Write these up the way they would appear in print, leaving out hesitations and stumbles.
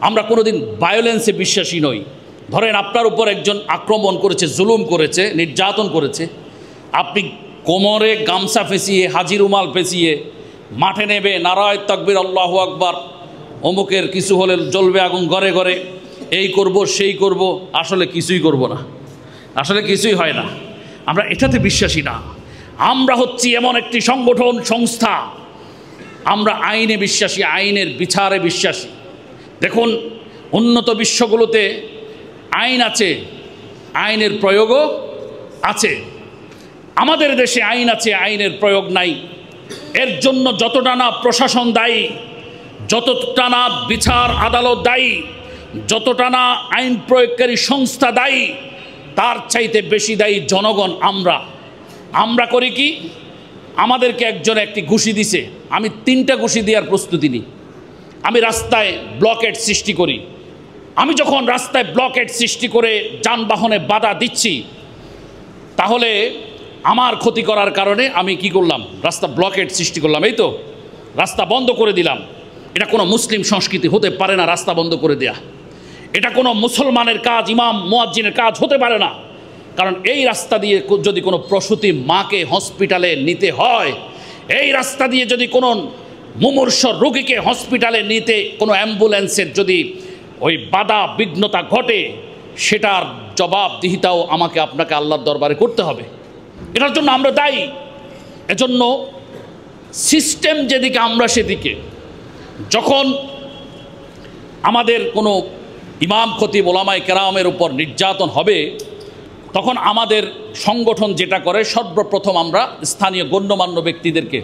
আমরা কোনোদিন ভায়োলেন্সে বিশ্বাসী নই। ধরেন আপনার উপর একজন আক্রমণ করেছে, জুলুম করেছে, নির্যাতন করেছে, আপনি কোমরে গামছা ফেঁচিয়ে, হাজি রুমাল পেঁচিয়ে মাঠে নেবে, নারায়ে তাকবীর আল্লাহু আকবার, অমুকের কিছু হলে জ্বলবে আগুন ঘরে ঘরে, এই করব সেই করব, আসলে কিছুই করব না, আসলে কিছুই হয় না। আমরা এটাতে বিশ্বাসী না। আমরা হচ্ছি এমন একটি সংগঠন, সংস্থা, আমরা আইনে বিশ্বাসী, আইনের বিচারে বিশ্বাসী। দেখুন, উন্নত বিশ্বগুলোতে আইন আছে, আইনের প্রয়োগও আছে। আমাদের দেশে আইন আছে, আইনের প্রয়োগ নাই। এর জন্য যতটা না প্রশাসন দায়ী, যতটা না বিচার আদালত দায়ী, যতটা না আইন প্রয়োগকারী সংস্থা দায়ী, তার চাইতে বেশি দায়ী জনগণ। আমরা করি কি, আমাদেরকে একজন একটি ঘুষি দিছে, আমি 3টা ঘুষি দেওয়ার প্রস্তুতি নিই। আমি রাস্তায় ব্লকেট সৃষ্টি করি। আমি যখন রাস্তায় ব্লকেট সৃষ্টি করে যানবাহনে বাধা দিচ্ছি, তাহলে আমার ক্ষতি করার কারণে আমি কি করলাম, রাস্তা ব্লকেট সৃষ্টি করলাম, এই তো রাস্তা বন্ধ করে দিলাম। এটা কোনো মুসলিম সংস্কৃতি হতে পারে না, রাস্তা বন্ধ করে দেয়া। এটা কোনো মুসলমানের কাজ, ইমাম মুয়াজ্জিনের কাজ হতে পারে না। কারণ এই রাস্তা দিয়ে যদি কোনো প্রসূতি মাকে হসপিটালে নিতে হয়, এই রাস্তা দিয়ে যদি কোনো মুমূর্ষ রোগীকে হসপিটালে নিতে কোনো অ্যাম্বুলেন্সের যদি ওই বাধা বিঘ্নতা ঘটে, সেটার জবাবদিহিতাও আমাকে আপনাকে আল্লাহর দরবারে করতে হবে। এটার জন্য আমরা দায়ী। এজন্য সিস্টেম যেদিকে, আমরা সেদিকে। যখন আমাদের কোনো ইমাম খতিব ওলামায়ে কেরামের উপর নির্যাতন হবে, তখন আমাদের সংগঠন যেটা করে, সর্বপ্রথম আমরা স্থানীয় গণ্যমান্য ব্যক্তিদেরকে,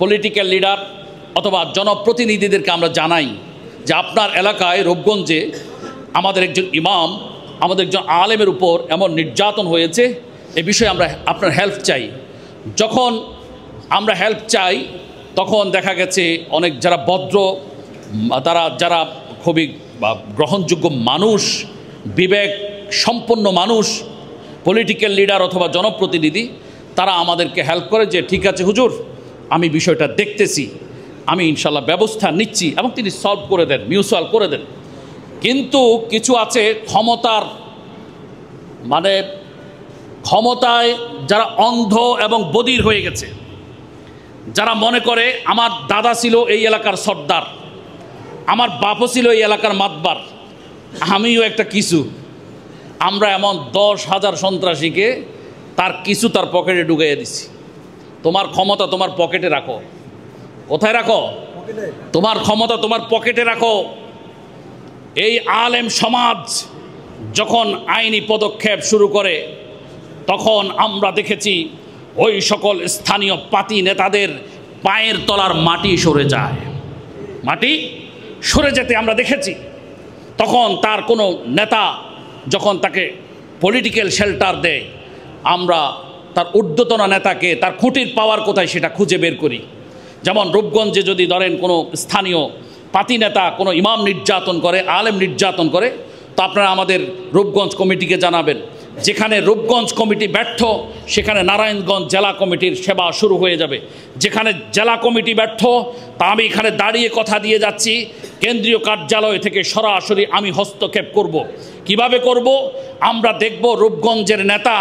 পলিটিক্যাল লিডার অথবা জনপ্রতিনিধিদেরকে আমরা জানাই যে আপনার এলাকায় রূপগঞ্জে আমাদের একজন ইমাম, আমাদের একজন আলেমের উপর এমন নির্যাতন হয়েছে, এ বিষয়ে আমরা আপনার হেল্প চাই। যখন আমরা হেল্প চাই, তখন দেখা গেছে অনেক যারা ভদ্র, যারা খুবই গ্রহণযোগ্য মানুষ, বিবেক সম্পন্ন মানুষ, পলিটিক্যাল লিডার অথবা জনপ্রতিনিধি, তারা আমাদেরকে হেল্প করে যে ঠিক আছে হুজুর, আমি বিষয়টা দেখতেছি, আমি ইনশাল্লাহ ব্যবস্থা নিচ্ছি, এবং তিনি সলভ করে দেন, মিউচুয়াল করে দেন। কিন্তু কিছু আছে ক্ষমতায় যারা অন্ধ এবং বধির হয়ে গেছে, যারা মনে করে আমার দাদা ছিল এই এলাকার সর্দার, আমার বাপও ছিল এই এলাকার মাতবার, আমিও একটা কিছু। আমরা এমন 10,000 সন্ত্রাসীকে তার কিছু তার পকেটে ঢুকাইয়া দিছি। তোমার ক্ষমতা তোমার পকেটে রাখো। কোথায় রাখো? তোমার ক্ষমতা তোমার পকেটে রাখো। এই আলেম সমাজ যখন আইনি পদক্ষেপ শুরু করে, তখন আমরা দেখেছি ওই সকল স্থানীয় পাতি নেতাদের পায়ের তলার মাটি সরে যায়। মাটি সরে যেতে আমরা দেখেছি। তখন তার কোনো নেতা যখন তাকে পলিটিক্যাল শেল্টার দেয়, আমরা তার ঊর্ধ্বতন নেতাকে তার খুঁটির পাওয়ার কোথায় সেটা খুঁজে বের করি। যেমন রূপগঞ্জে যদি ধরেন কোনো স্থানীয় পাতি নেতা কোনো ইমাম নির্যাতন করে, আলেম নির্যাতন করে, তো আপনারা আমাদের রূপগঞ্জ কমিটিকে জানাবেন। যেখানে রূপগঞ্জ কমিটি ব্যর্থ, সেখানে নারায়ণগঞ্জ জেলা কমিটির সেবা শুরু হয়ে যাবে। যেখানে জেলা কমিটি ব্যর্থ, তা আমি এখানে দাঁড়িয়ে কথা দিয়ে যাচ্ছি, কেন্দ্রীয় কার্যালয় থেকে সরাসরি আমি হস্তক্ষেপ করব। কিভাবে করব? আমরা দেখব রূপগঞ্জের নেতা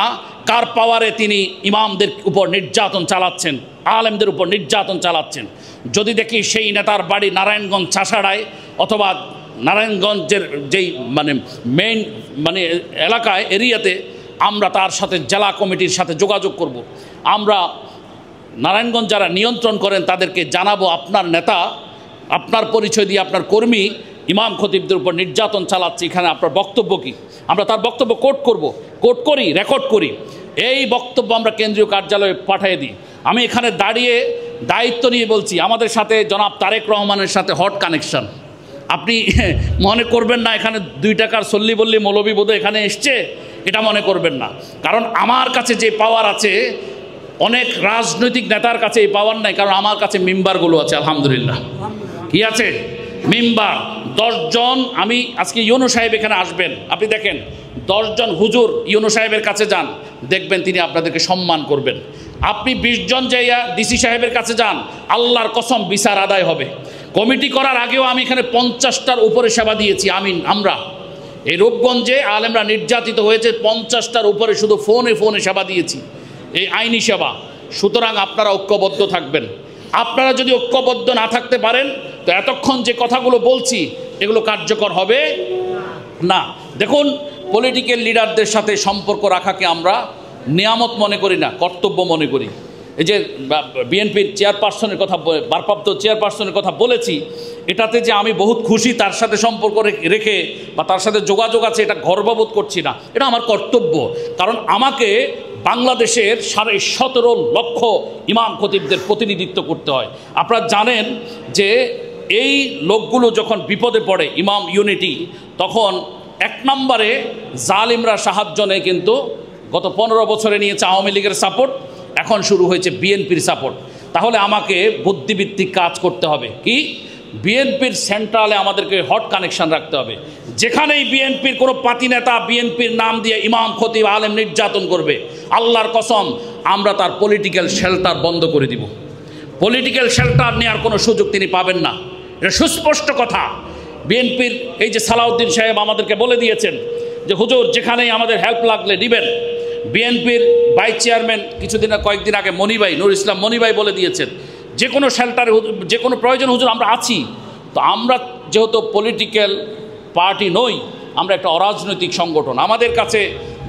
কার পাওয়ারে তিনি ইমামদের উপর নির্যাতন চালাচ্ছেন, আলেমদের উপর নির্যাতন চালাচ্ছেন। যদি দেখি সেই নেতার বাড়ি নারায়ণগঞ্জ চাষাড়ায় অথবা নারায়ণগঞ্জের যেই মেইন এলাকায়, এরিয়াতে, আমরা তার সাথে জেলা কমিটির সাথে যোগাযোগ করব। আমরা নারায়ণগঞ্জ যারা নিয়ন্ত্রণ করেন তাদেরকে জানাবো, আপনার নেতা আপনার পরিচয় দিয়ে আপনার কর্মী ইমাম খতিবদের উপর নির্যাতন চালাচ্ছে, এখানে আপনার বক্তব্য কী? আমরা তার বক্তব্য কোট করি, রেকর্ড করি। এই বক্তব্য আমরা কেন্দ্রীয় কার্যালয়ে পাঠিয়ে দিই। আমি এখানে দাঁড়িয়ে দায়িত্ব নিয়ে বলছি, আমাদের সাথে জনাব তারেক রহমানের সাথে হট কানেকশন। আপনি মনে করবেন না এখানে 2 টাকার সল্লি বললি মৌলবী বোধহয় এখানে এসছে, এটা মনে করবেন না। কারণ আমার কাছে যে পাওয়ার আছে, অনেক রাজনৈতিক নেতার কাছে এই পাওয়ার নাই। কারণ আমার কাছে মেম্বারগুলো আছে, আলহামদুলিল্লাহ। কি আছে? মেম্বার 10 জন। আমি আজকে ইউনু সাহেব এখানে আসবেন, আপনি দেখেন 10 জন হুজুর ইউনু সাহেবের কাছে যান, দেখবেন তিনি আপনাদেরকে সম্মান করবেন। আপনি 20 জন যাইয়া ডিসি সাহেবের কাছে যান, আল্লাহর কসম বিচার আদায় হবে। কমিটি করার আগেও আমি এখানে 50টার উপরে সেবা দিয়েছি। আমরা এই রূপগঞ্জে আলেমরা নির্যাতিত হয়েছে, 50টার উপরে শুধু ফোনে সেবা দিয়েছি, এই আইনি সেবা। সুতরাং আপনারা ঐক্যবদ্ধ থাকবেন। আপনারা যদি ঐক্যবদ্ধ না থাকতে পারেন তো এতক্ষণ যে কথাগুলো বলছি এগুলো কার্যকর হবে না। দেখুন, পলিটিক্যাল লিডারদের সাথে সম্পর্ক রাখাকে আমরা নিয়ামত মনে করি না, কর্তব্য মনে করি। এই যে বিএনপির চেয়ারপারসনের কথা, ভারপ্রাপ্ত চেয়ারপারসনের কথা বলেছি, এটাতে যে আমি বহুত খুশি, তার সাথে সম্পর্ক রেখে বা তার সাথে যোগাযোগ আছে, এটা গর্ববোধ করছি না, এটা আমার কর্তব্য। কারণ আমাকে বাংলাদেশের 17.5 লক্ষ ইমাম খতিবদের প্রতিনিধিত্ব করতে হয়। আপনারা জানেন যে এই লোকগুলো যখন বিপদে পড়ে, ইমাম ইউনিটি, তখন 1 নম্বরে জালিমরা সাহায্য নেয়, কিন্তু গত 15 বছরে নিয়েছে আওয়ামী লীগের সাপোর্ট, এখন শুরু হয়েছে বিএনপির সাপোর্ট। তাহলে আমাকে বুদ্ধিভিত্তিক কাজ করতে হবে। কি? বিএনপির সেন্ট্রালে আমাদেরকে হট কানেকশন রাখতে হবে। যেখানেই বিএনপির কোনো পাতি নেতা বিএনপির নাম দিয়ে ইমাম খতিব আলেম নির্যাতন করবে, আল্লাহর কসম আমরা তার পলিটিক্যাল শেল্টার বন্ধ করে দিব। পলিটিক্যাল শেল্টার নেওয়ার কোনো সুযোগ তিনি পাবেন না, এটা সুস্পষ্ট কথা। বিএনপির এই যে সালাউদ্দিন সাহেব আমাদেরকে বলে দিয়েছেন যে হুজুর যেখানেই আমাদের হেল্প লাগলে দিবেন। বিএনপির ভাইস চেয়ারম্যান কয়েকদিন আগে নুর ইসলাম মনি ভাই বলে দিয়েছেন যে কোনো শেল্টারে, যে কোনো প্রয়োজন হুজুর আমরা আছি। তো আমরা যেহেতু পলিটিক্যাল পার্টি নই, আমরা একটা অরাজনৈতিক সংগঠন। আমাদের কাছে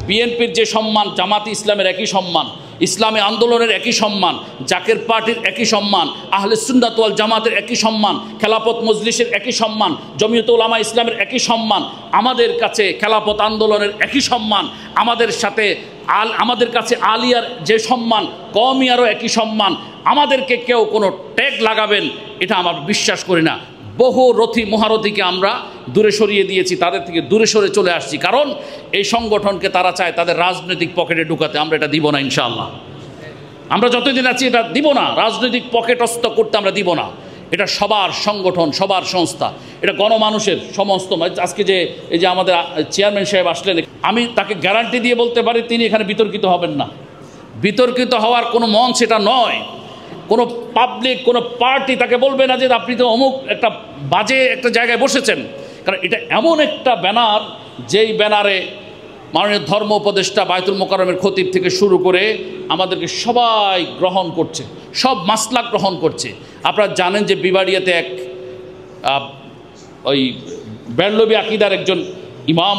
বিএনপির যে সম্মান, জামাতে ইসলামের একই সম্মান, ইসলামী আন্দোলনের একই সম্মান, জাকের পার্টির একই সম্মান, আহলে সুন্নাত ওয়াল জামাতের একই সম্মান, খেলাফত মজলিসের একই সম্মান, জমিয়ত উলামা ইসলামের একই সম্মান, আমাদের কাছে খেলাফত আন্দোলনের একই সম্মান, আমাদের কাছে আলিয়ার যে সম্মান, কওমিয়ারও একই সম্মান। আমাদেরকে কেউ কোনো ট্যাগ লাগাবেন এটা আমার বিশ্বাস করি না। বহু রথী মহারথীকে আমরা দূরে সরিয়ে দিয়েছি, তাদের থেকে দূরে সরে চলে আসছি, কারণ এই সংগঠনকে তারা চায় তাদের রাজনৈতিক পকেটে ঢুকাতে। আমরা এটা দিব না ইনশাআল্লাহ। আমরা যতদিন আছি এটা দিব না, রাজনৈতিক পকেটস্থ করতে আমরা দিব না। এটা সবার সংগঠন, সবার সংস্থা, এটা গণমানুষের সমস্ত। আজকে যে এই যে আমাদের চেয়ারম্যান সাহেব আসলেন, আমি তাকে গ্যারান্টি দিয়ে বলতে পারি তিনি এখানে বিতর্কিত হবেন না। বিতর্কিত হওয়ার কোনো মঞ্চ এটা নয়। কোনো পাবলিক, কোনো পার্টি তাকে বলবে না যে আপনি তো অমুক একটা বাজে একটা জায়গায় বসেছেন, কারণ এটা এমন একটা ব্যানার যেই ব্যানারে মাননীয় ধর্ম উপদেষ্টা বায়তুল মোকাররমের খতিব থেকে শুরু করে আমাদেরকে সবাই গ্রহণ করছে, সব মাসলাক গ্রহণ করছে। আপনারা জানেন যে বিবাড়িয়াতে ওই বেরলবি আকিদার একজন ইমাম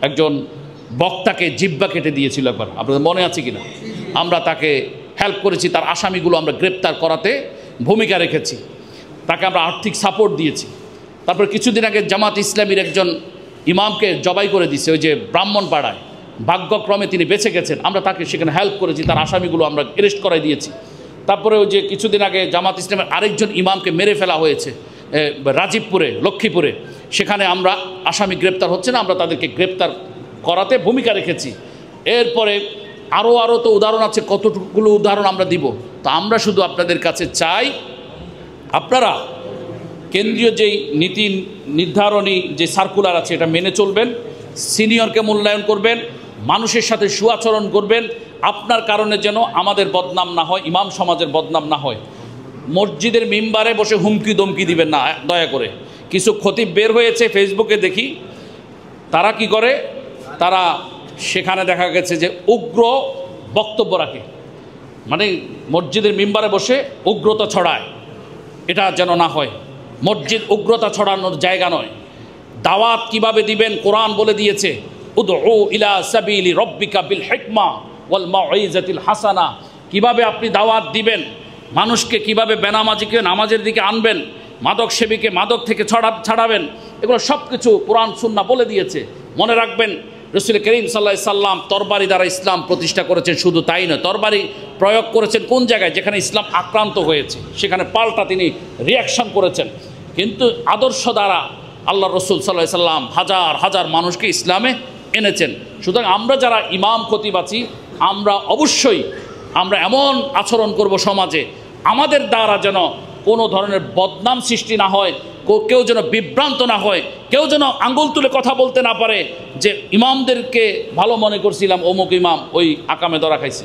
একজন বক্তাকে জিব্বা কেটে দিয়েছিল একবার, আপনাদের মনে আছে কিনা? আমরা তাকে হেল্প করেছি, তার আসামিগুলো আমরা গ্রেপ্তার করাতে ভূমিকা রেখেছি, তাকে আমরা আর্থিক সাপোর্ট দিয়েছি। তারপর কিছুদিন আগে জামাত ইসলামীর একজন ইমামকে জবাই করে দিয়েছে ওই যে ব্রাহ্মণপাড়ায়, ভাগ্যক্রমে তিনি বেঁচে গেছেন, আমরা তাকে সেখানে হেল্প করেছি, তার আসামিগুলো আমরা অ্যারেস্ট করাই দিয়েছি। তারপরে ওই যে কিছুদিন আগে জামাত ইসলামের আরেকজন ইমামকে মেরে ফেলা হয়েছে রাজীবপুরে, লক্ষ্মীপুরে, সেখানে আমরা আসামি গ্রেপ্তার হচ্ছে না, আমরা তাদেরকে গ্রেপ্তার করাতে ভূমিকা রেখেছি। এরপরে আরও তো উদাহরণ আছে, কতগুলো উদাহরণ আমরা দিব। তো আমরা শুধু আপনাদের কাছে চাই আপনারা কেন্দ্রীয় যেই নীতি নির্ধারণী যে সার্কুলার আছে এটা মেনে চলবেন, সিনিয়রকে মূল্যায়ন করবেন, মানুষের সাথে সুআচরণ করবেন। আপনার কারণে যেন আমাদের বদনাম না হয়, ইমাম সমাজের বদনাম না হয়। মসজিদের মিম্বারে বসে হুমকি দমকি দিবেন না দয়া করে। কিছু খতিব বের হয়েছে ফেসবুকে দেখি, তারা কি করে, তারা সেখানে দেখা গেছে যে উগ্র বক্তব্য রাখে, মানে মসজিদের মিম্বারে বসে উগ্রতা ছড়ায়। এটা যেন না হয়। মসজিদ উগ্রতা ছড়ানোর জায়গা নয়। দাওয়াত কিভাবে দিবেন কোরআন বলে দিয়েছে, উদউ ইলা সাবিলি রব্বিকা বিল হিকমা ওয়াল মাউইজাতিল হাসানা। কিভাবে আপনি দাওয়াত দিবেন, মানুষকে কিভাবে বেনামাজিকে নামাজের দিকে আনবেন, মাদক সেবীকে মাদক থেকে ছাড়াবেন, এগুলো সব কিছু কোরআন সুন্নাহ বলে দিয়েছে। মনে রাখবেন রাসূল করিম সাল্লাল্লাহু আলাইহি সাল্লাম তরবারি দ্বারা ইসলাম প্রতিষ্ঠা করেছেন। শুধু তাই নয়, তরবারি প্রয়োগ করেছেন কোন জায়গায়, যেখানে ইসলাম আক্রান্ত হয়েছে, সেখানে পাল্টা তিনি রিয়াকশন করেছেন। কিন্তু আদর্শ দ্বারা আল্লাহ রসুল সাল্লাল্লাহু আলাইহি সাল্লাম হাজার হাজার মানুষকে ইসলামে এনেছেন। সুতরাং আমরা যারা ইমাম খতিব আছি, আমরা অবশ্যই আমরা এমন আচরণ করব সমাজে, আমাদের দ্বারা যেন কোনো ধরনের বদনাম সৃষ্টি না হয়, কেউ যেন বিভ্রান্ত না হয়, কেউ যেন আঙ্গুল তুলে কথা বলতে না পারে যে ইমামদেরকে ভালো মনে করছিলাম, অমুক ইমাম ওই আকামে ধরা খাইছে।